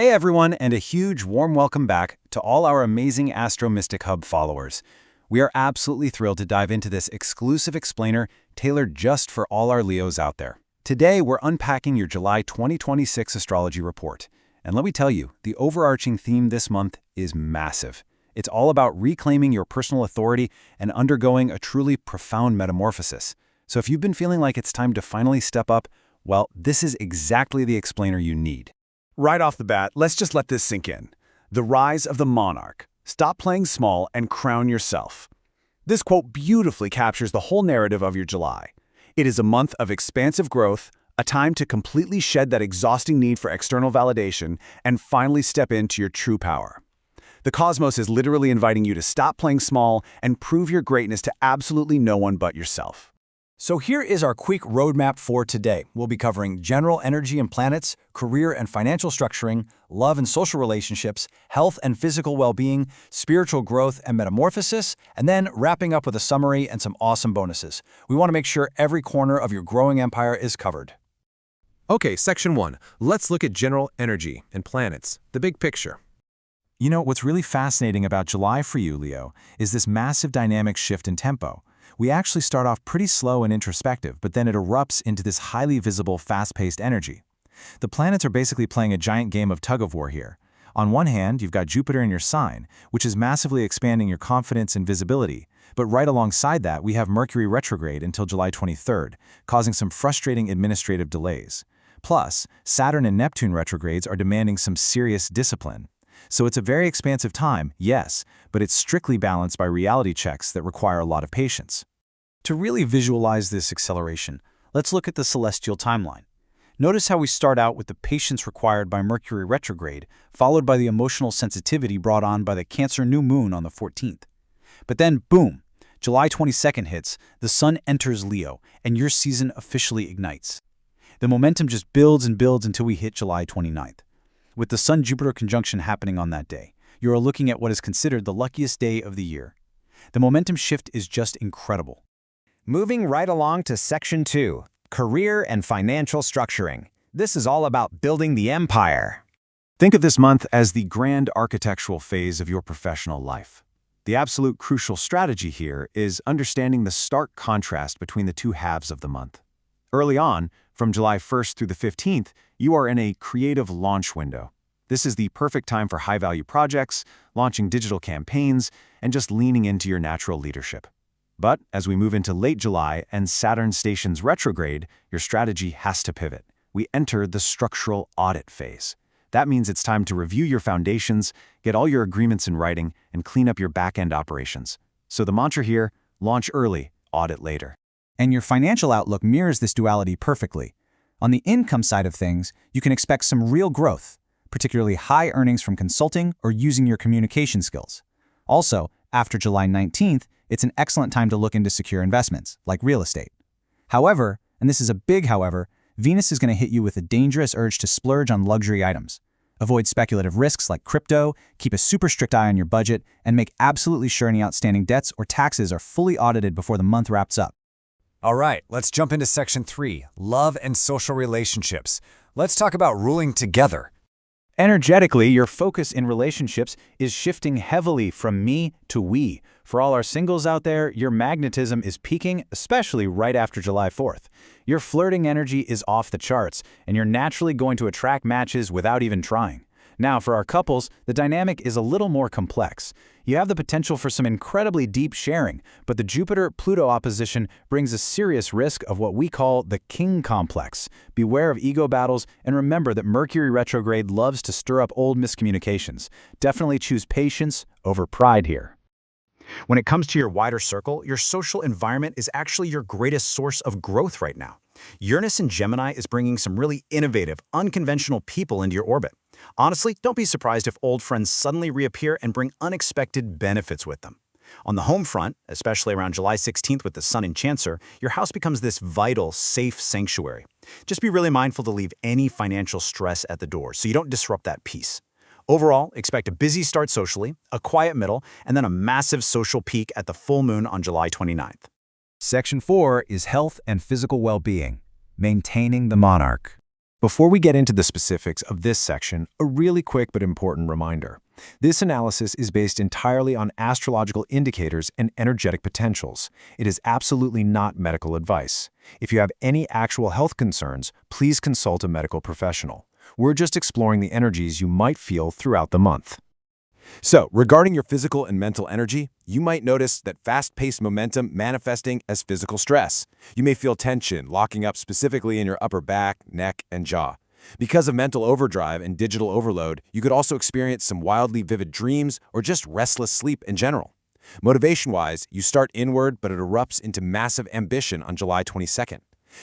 Hey everyone, and a huge warm welcome back to all our amazing Astro Mystic Hub followers. We are absolutely thrilled to dive into this exclusive explainer tailored just for all our Leos out there. Today, we're unpacking your July 2026 astrology report. And let me tell you, the overarching theme this month is massive. It's all about reclaiming your personal authority and undergoing a truly profound metamorphosis. So if you've been feeling like it's time to finally step up, well, this is exactly the explainer you need. Right off the bat, let's just let this sink in. The rise of the monarch. Stop playing small and crown yourself. This quote beautifully captures the whole narrative of your July. It is a month of expansive growth, a time to completely shed that exhausting need for external validation and finally step into your true power. The cosmos is literally inviting you to stop playing small and prove your greatness to absolutely no one but yourself. So here is our quick roadmap for today. We'll be covering general energy and planets, career and financial structuring, love and social relationships, health and physical well-being, spiritual growth and metamorphosis, and then wrapping up with a summary and some awesome bonuses. We want to make sure every corner of your growing empire is covered. Okay, Section 1. Let's look at general energy and planets, the big picture. You know, what's really fascinating about July for you, Leo, is this massive dynamic shift in tempo. We actually start off pretty slow and introspective, but then it erupts into this highly visible, fast-paced energy. The planets are basically playing a giant game of tug-of-war here. On one hand, you've got Jupiter in your sign, which is massively expanding your confidence and visibility. But right alongside that, we have Mercury Retrograde until July 23rd, causing some frustrating administrative delays. Plus, Saturn and Neptune retrogrades are demanding some serious discipline. So it's a very expansive time, yes, but it's strictly balanced by reality checks that require a lot of patience. To really visualize this acceleration, let's look at the celestial timeline. Notice how we start out with the patience required by Mercury retrograde, followed by the emotional sensitivity brought on by the Cancer new moon on the 14th. But then, boom, July 22nd hits, the sun enters Leo, and your season officially ignites. The momentum just builds and builds until we hit July 29th. With the Sun-Jupiter conjunction happening on that day, you are looking at what is considered the luckiest day of the year. The momentum shift is just incredible. Moving right along to Section 2, Career and Financial Structuring. This is all about building the empire. Think of this month as the grand architectural phase of your professional life. The absolute crucial strategy here is understanding the stark contrast between the two halves of the month. Early on, from July 1st through the 15th, you are in a creative launch window. This is the perfect time for high-value projects, launching digital campaigns, and just leaning into your natural leadership. But as we move into late July and Saturn stations retrograde, your strategy has to pivot. We enter the structural audit phase. That means it's time to review your foundations, get all your agreements in writing, and clean up your back-end operations. So the mantra here, launch early, audit later. And your financial outlook mirrors this duality perfectly. On the income side of things, you can expect some real growth, particularly high earnings from consulting or using your communication skills. Also, after July 19th, it's an excellent time to look into secure investments, like real estate. However, and this is a big however, Venus is going to hit you with a dangerous urge to splurge on luxury items. Avoid speculative risks like crypto, keep a super strict eye on your budget, and make absolutely sure any outstanding debts or taxes are fully audited before the month wraps up. All right, let's jump into Section 3, Love and Social Relationships. Let's talk about ruling together. Energetically, your focus in relationships is shifting heavily from me to we. For all our singles out there, your magnetism is peaking, especially right after July 4th. Your flirting energy is off the charts, and you're naturally going to attract matches without even trying. Now, for our couples, the dynamic is a little more complex. You have the potential for some incredibly deep sharing, but the Jupiter-Pluto opposition brings a serious risk of what we call the king complex. Beware of ego battles, and remember that Mercury retrograde loves to stir up old miscommunications. Definitely choose patience over pride here. When it comes to your wider circle, your social environment is actually your greatest source of growth right now. Uranus in Gemini is bringing some really innovative, unconventional people into your orbit. Honestly, don't be surprised if old friends suddenly reappear and bring unexpected benefits with them. On the home front, especially around July 16th with the Sun in Cancer, your house becomes this vital, safe sanctuary. Just be really mindful to leave any financial stress at the door so you don't disrupt that peace. Overall, expect a busy start socially, a quiet middle, and then a massive social peak at the full moon on July 29th. Section 4 is health and physical well-being, maintaining the monarch. Before we get into the specifics of this section, a really quick but important reminder. This analysis is based entirely on astrological indicators and energetic potentials. It is absolutely not medical advice. If you have any actual health concerns, please consult a medical professional. We're just exploring the energies you might feel throughout the month. So, regarding your physical and mental energy, you might notice that fast-paced momentum manifesting as physical stress. You may feel tension locking up specifically in your upper back, neck, and jaw. Because of mental overdrive and digital overload, you could also experience some wildly vivid dreams or just restless sleep in general. Motivation-wise, you start inward, but it erupts into massive ambition on July 22nd.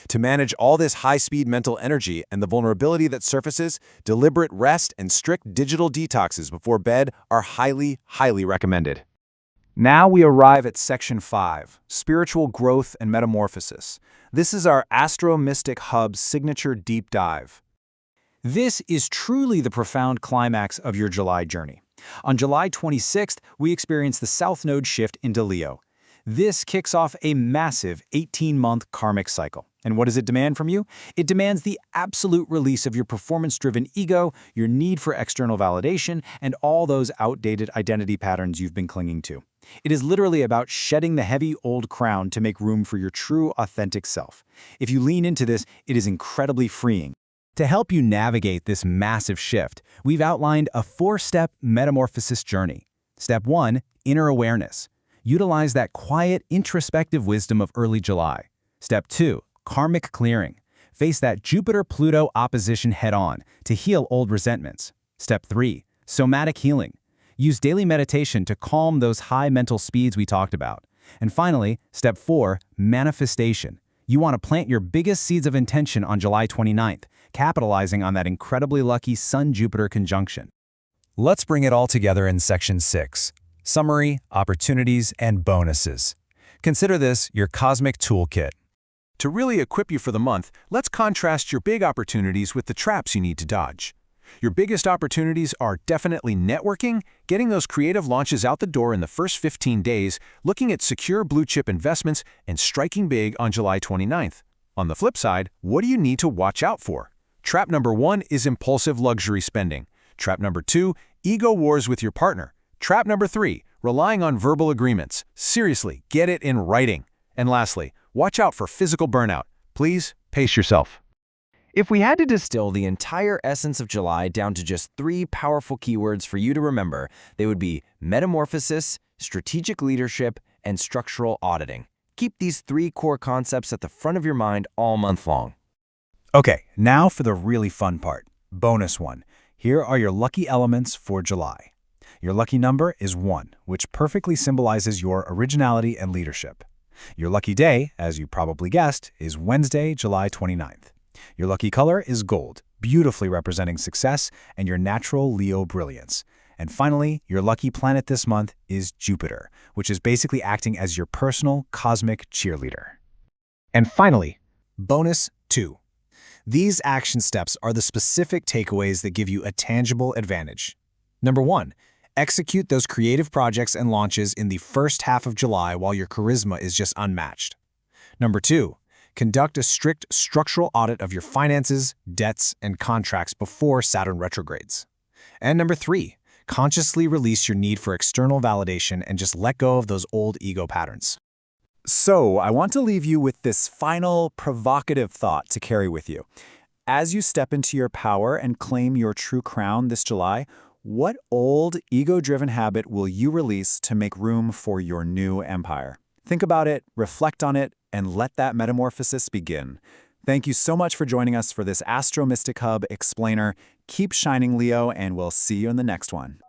To manage all this high-speed mental energy and the vulnerability that surfaces, deliberate rest and strict digital detoxes before bed are highly, highly recommended. Now we arrive at Section 5, Spiritual Growth and Metamorphosis. This is our Astro Mystic Hub's signature deep dive. This is truly the profound climax of your July journey. On July 26th, we experience the South Node shift into Leo. This kicks off a massive 18-month karmic cycle. And what does it demand from you? It demands the absolute release of your performance-driven ego, your need for external validation, and all those outdated identity patterns you've been clinging to. It is literally about shedding the heavy old crown to make room for your true, authentic self. If you lean into this, it is incredibly freeing. To help you navigate this massive shift, we've outlined a 4-step metamorphosis journey. Step 1, inner awareness. Utilize that quiet, introspective wisdom of early July. Step 2, karmic clearing. Face that Jupiter-Pluto opposition head-on to heal old resentments. Step 3, somatic healing. Use daily meditation to calm those high mental speeds we talked about. And finally, Step 4, manifestation. You want to plant your biggest seeds of intention on July 29th, capitalizing on that incredibly lucky Sun-Jupiter conjunction. Let's bring it all together in Section 6. Summary, opportunities, and bonuses. Consider this your cosmic toolkit. To really equip you for the month, let's contrast your big opportunities with the traps you need to dodge. Your biggest opportunities are definitely networking, getting those creative launches out the door in the first 15 days, looking at secure blue-chip investments, and striking big on July 29th. On the flip side, what do you need to watch out for? Trap number 1 is impulsive luxury spending. Trap number 2, ego wars with your partner. Trap number 3, relying on verbal agreements. Seriously, get it in writing. And lastly, watch out for physical burnout. Please, pace yourself. If we had to distill the entire essence of July down to just 3 powerful keywords for you to remember, they would be metamorphosis, strategic leadership, and structural auditing. Keep these 3 core concepts at the front of your mind all month long. Okay, now for the really fun part. Bonus 1. Here are your lucky elements for July. Your lucky number is 1, which perfectly symbolizes your originality and leadership. Your lucky day, as you probably guessed, is Wednesday, July 29th. Your lucky color is gold, beautifully representing success and your natural Leo brilliance. And finally, your lucky planet this month is Jupiter, which is basically acting as your personal cosmic cheerleader. And finally, bonus 2. These action steps are the specific takeaways that give you a tangible advantage. Number 1. Execute those creative projects and launches in the first half of July while your charisma is just unmatched. Number 2. Conduct a strict structural audit of your finances, debts, and contracts before Saturn retrogrades. And number 3. Consciously release your need for external validation and just let go of those old ego patterns. So, I want to leave you with this final provocative thought to carry with you. As you step into your power and claim your true crown this July, what old ego-driven habit will you release to make room for your new empire? Think about it, reflect on it, and let that metamorphosis begin. Thank you so much for joining us for this Astro Mystic Hub explainer. Keep shining, Leo, and we'll see you in the next one.